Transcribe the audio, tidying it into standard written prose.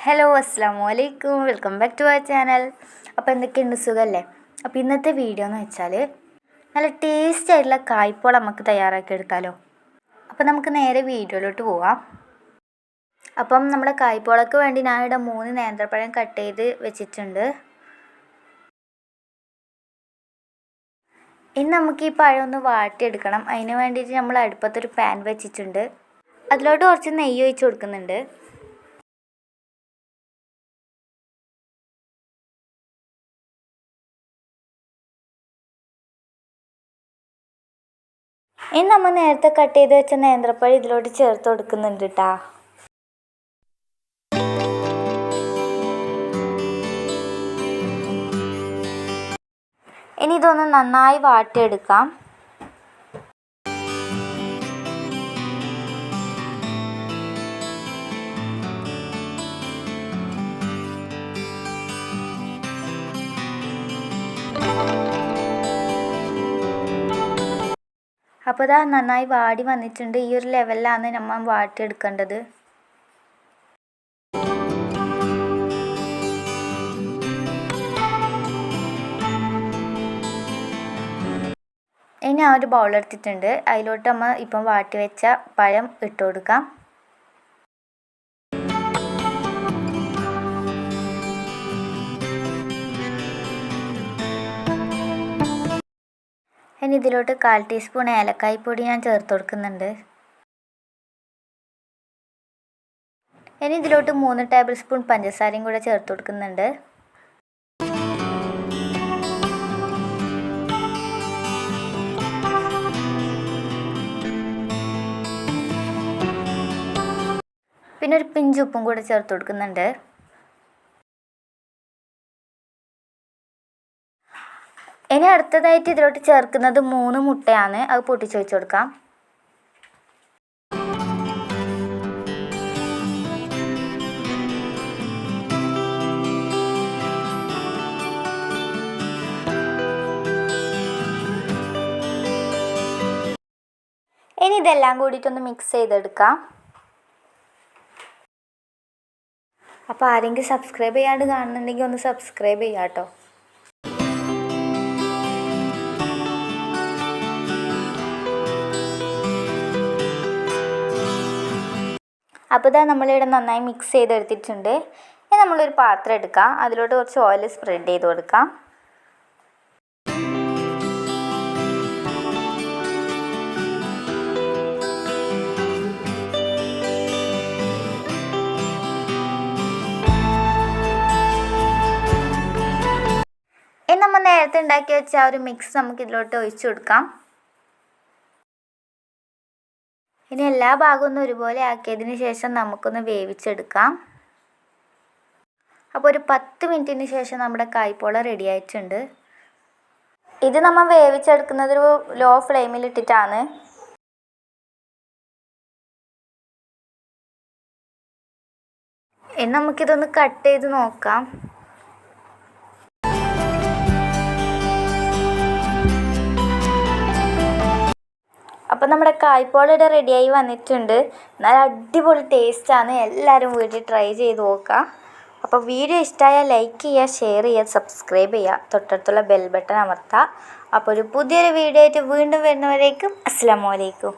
Hello അസ്സാമു അലൈക്കും, welcome back to our channel. അപ്പോൾ എന്തൊക്കെയുണ്ട്, സുഖമല്ലേ? അപ്പോൾ ഇന്നത്തെ വീഡിയോ എന്ന് വെച്ചാൽ നല്ല ടേസ്റ്റ് ആയിട്ടുള്ള കായ്പോള നമുക്ക് തയ്യാറാക്കി എടുത്താലോ. അപ്പോൾ നമുക്ക് നേരെ വീഡിയോയിലോട്ട് പോവാം. അപ്പം നമ്മുടെ കായ്പോളക്ക് വേണ്ടി ഞാനിവിടെ 3 നേന്ത്രപ്പഴം കട്ട് ചെയ്ത് വെച്ചിട്ടുണ്ട്. ഇനി നമുക്ക് ഈ പഴം ഒന്ന് വാട്ടിയെടുക്കണം. അതിന് വേണ്ടിയിട്ട് നമ്മൾ അടുപ്പത്തൊരു പാൻ വെച്ചിട്ടുണ്ട്. അതിലോട്ട് കുറച്ച് നെയ്യ് ഒഴിച്ച് കൊടുക്കുന്നുണ്ട്. ഇനി നമ്മൾ നേരത്തെ കട്ട് ചെയ്ത് വെച്ച നേന്ത്രപ്പഴം ഇതിലോട്ട് ചേർത്ത് കൊടുക്കുന്നുണ്ട് കേട്ടോ. ഇനി ഇതൊന്ന് നന്നായി വാട്ടിയെടുക്കാം. അപ്പോൾ ഇതാ നന്നായി വാടി വന്നിട്ടുണ്ട്. ഈ ഒരു ലെവലിലാണ് നമ്മൾ വാട്ടിയെടുക്കേണ്ടത്. ഇനി ആ ഒരു ബൗൾ എടുത്തിട്ടുണ്ട്. അതിലോട്ട് നമ്മൾ ഇപ്പം വാട്ടി വെച്ച പഴം ഇട്ട് കൊടുക്കാം. ഇനി ഇതിലോട്ട് 1/4 ടീസ്പൂൺ ഏലക്കായ്പ്പൊടി ഞാൻ ചേർത്ത് കൊടുക്കുന്നുണ്ട്. ഇനി ഇതിലോട്ട് 3 ടേബിൾ സ്പൂൺ പഞ്ചസാരയും കൂടെ ചേർത്ത് കൊടുക്കുന്നുണ്ട്. പിന്നെ ഒരു പിഞ്ച് ഉപ്പും കൂടെ ചേർത്ത് കൊടുക്കുന്നുണ്ട്. ഇനി അടുത്തതായിട്ട് ഇതിലോട്ട് ചേർക്കുന്നത് 3 മുട്ടയാണ്. അത് പൊട്ടിച്ച് വെച്ച് കൊടുക്കാം. ഇനി ഇതെല്ലാം കൂടിയിട്ടൊന്ന് മിക്സ് ചെയ്തെടുക്കാം. അപ്പോൾ ആരെങ്കിലും സബ്സ്ക്രൈബ് ചെയ്യാണ്ട് കാണുന്നുണ്ടെങ്കിൽ ഒന്ന് സബ്സ്ക്രൈബ് ചെയ്യാം കേട്ടോ. അപ്പോൾ ഇതാ നമ്മളിവിടെ നന്നായി മിക്സ് ചെയ്തെടുത്തിട്ടുണ്ട്. ഇനി നമ്മളൊരു പാത്രം എടുക്കാം. അതിലോട്ട് കുറച്ച് ഓയിൽ സ്പ്രെഡ് ചെയ്ത് കൊടുക്കാം. ഇനി നമ്മൾ നേരത്തെ ഉണ്ടാക്കി വെച്ച ആ ഒരു മിക്സ് നമുക്ക് ഇതിലോട്ട് ഒഴിച്ചു കൊടുക്കാം. ഇനി എല്ലാ ഭാഗവും ഒന്ന് ഒരുപോലെ ആക്കിയതിന് ശേഷം നമുക്കൊന്ന് വേവിച്ചെടുക്കാം. അപ്പോൾ ഒരു 10 മിനിറ്റിന് ശേഷം നമ്മുടെ കായ്പോള റെഡി ആയിട്ടുണ്ട്. ഇത് നമ്മൾ വേവിച്ചെടുക്കുന്നത് ഒരു ലോ ഫ്ലെയിമിൽ ഇട്ടിട്ടാണ്. ഇനി നമുക്കിതൊന്ന് കട്ട് ചെയ്ത് നോക്കാം. അപ്പോൾ നമ്മുടെ കായ്പോള ഇവിടെ റെഡിയായി വന്നിട്ടുണ്ട്. നല്ല അടിപൊളി ടേസ്റ്റാണ്. എല്ലാവരും വീട്ടിൽ ട്രൈ ചെയ്ത് നോക്കുക. അപ്പോൾ വീഡിയോ ഇഷ്ടമായാൽ ലൈക്ക് ചെയ്യുക, ഷെയർ ചെയ്യുക, സബ്സ്ക്രൈബ് ചെയ്യുക, തൊട്ടടുത്തുള്ള ബെൽ ബട്ടൺ അമർത്തുക. അപ്പോൾ ഒരു പുതിയൊരു വീഡിയോ ആയിട്ട് വീണ്ടും വരുന്നവരേക്കും അസ്സലാമു അലൈക്കും.